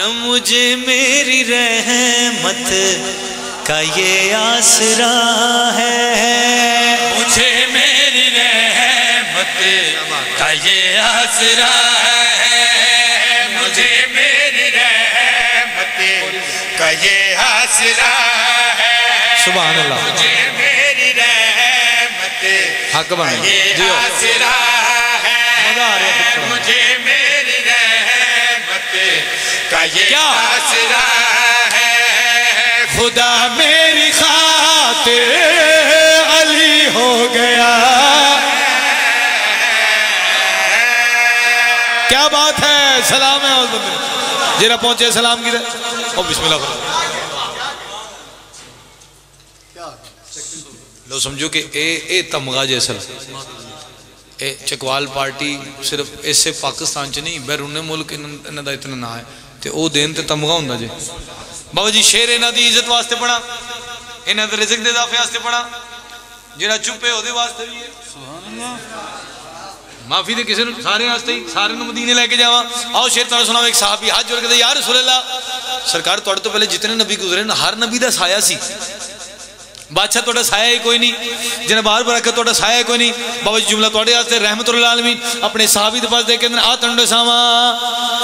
مجھے میری رحمت کا یہ آسرا ہے، مجھے میری رحمت کا یہ آسرا ہے، مجھے میری رحمت کا یہ آسرا ہے، سبحان اللہ، مجھے میری رحمت حق کا بنے یہ آسرا ہے، مجھے میری رحمت کا یہ آسرا ہے، خدا میری خاطر علی ہو گیا. کیا بات ہے، سلام ہے اور بندے جیرا پہنچے سلام کی دے اور بسم اللہ کرو. لو سمجھو کہ اے تمغہ جیسا اے چکوال پارٹی صرف ایسے پاکستان چ نہیں بیرون ملک انہاں دا اتنا نہ ہے تے او دین تے تمغہ ہوندا جے. بابا جی شیر انہاں دی عزت واسطے پڑھا، انہاں دے رزق دے اضافے واسطے پڑھا، جڑا چپے او دے واسطے بھی ہے. سبحان اللہ. معافی دے کسے نوں سارے واسطے ہی سارے نوں مدینے لے کے جاواں. آؤ شیر تانوں سناؤ. ایک صحابی ہاتھ جوڑ کے تے یا رسول اللہ سرکار تواڈے تو پہلے جتنے نبی گزرے نا ہر نبی دا سایہ سی. بادشاہ توڑا سایہ ہی کوئی نہیں، جناب بار برکت توڑا سایہ ہی کوئی نہیں. بابا جی جملہ توڑے آتے رحمت اللہ العالمین اپنے صحابی دے پاس دے کے اندر آتنڈ ساما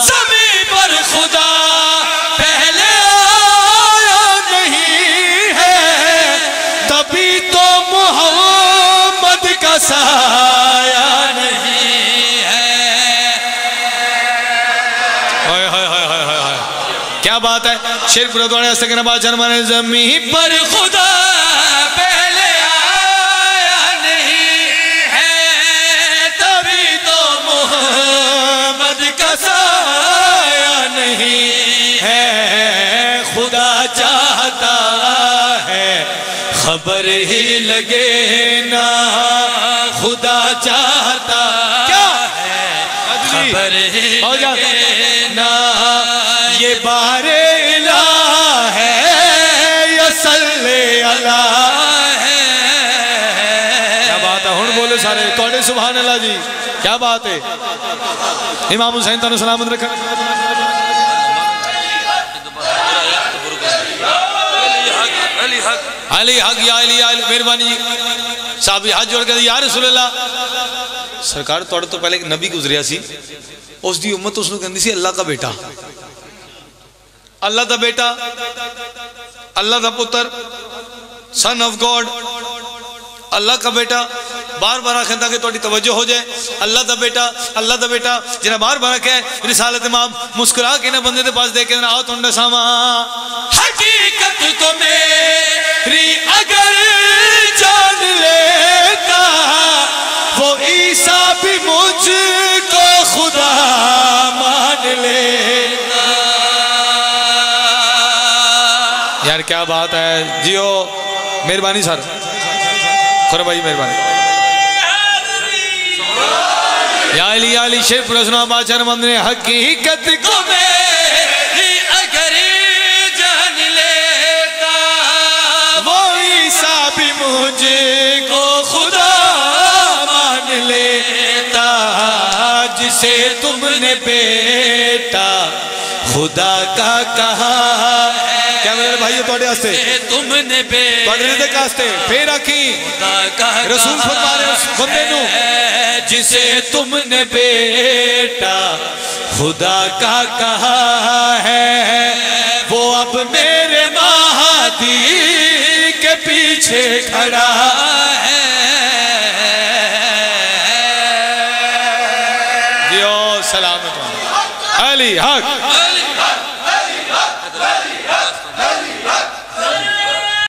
زمین پر خدا پہلے آیا نہیں ہے، تبھی تو محمد کا سایہ نہیں ہے. کیا بات ہے. شیر پورا دوڑے ہستے کے نبات جنمانے زمین پر خدا پہلے آیا نہیں ہے، تبھی تو محمد کا سایہ نہیں ہے. خدا چاہتا ہے خبر ہی لگے نا، خدا چاہتا ہے خبر ہی لگے نا، یہ بار الہ ہے یا صلی اللہ ہے. کیا بات ہے. ہن بولے سارے توڑے سبحان اللہ جی. کیا بات ہے. امام حسین تانوں سلامت رکھا. علی حق یا علی مہربانی جی. صحابی ہاتھ جوڑ کے یا رسول اللہ سرکار توڑے تو پہلے ایک نبی گزریا سی، اس دی امت اس نے کہندی سی اللہ کا بیٹا، اللہ دا بیٹا، اللہ دا پتر، سن آف گاڈ، اللہ کا بیٹا. بار بار آخر تاکہ توڑی توجہ ہو جائے. اللہ دا بیٹا، اللہ دا بیٹا جنہا بار بار کہے رسالت امام مسکرا کے نہ بندے دے پاس دے کے نہ آؤ تنڈا ساما. حقیقت تو میری اگر جان لیتا، وہ عیسیٰ بھی مجھ کو خدا مان لیتا. یار کیا بات ہے. جیو مہربانی سر خور بھائی مہربانی. یا علی شیر پر سنا بادشاہ رحمت نے حقیقت کو میری اگر جان لیتا، وہ عیسیٰ بھی مجھ کو خدا مان لیتا. جسے تم نے بیٹا خدا کا کہا. کیا میرے بھائیو توڑے ہستے تم نے بیٹا توڑے رزق ہستے پھر رکھی رسول فرما رہے اس بندے نو جسے تم نے بیٹا خدا کا کہا ہے، وہ اب میرے مہدی کے پیچھے کھڑا ہے. جیو سلامت علی حق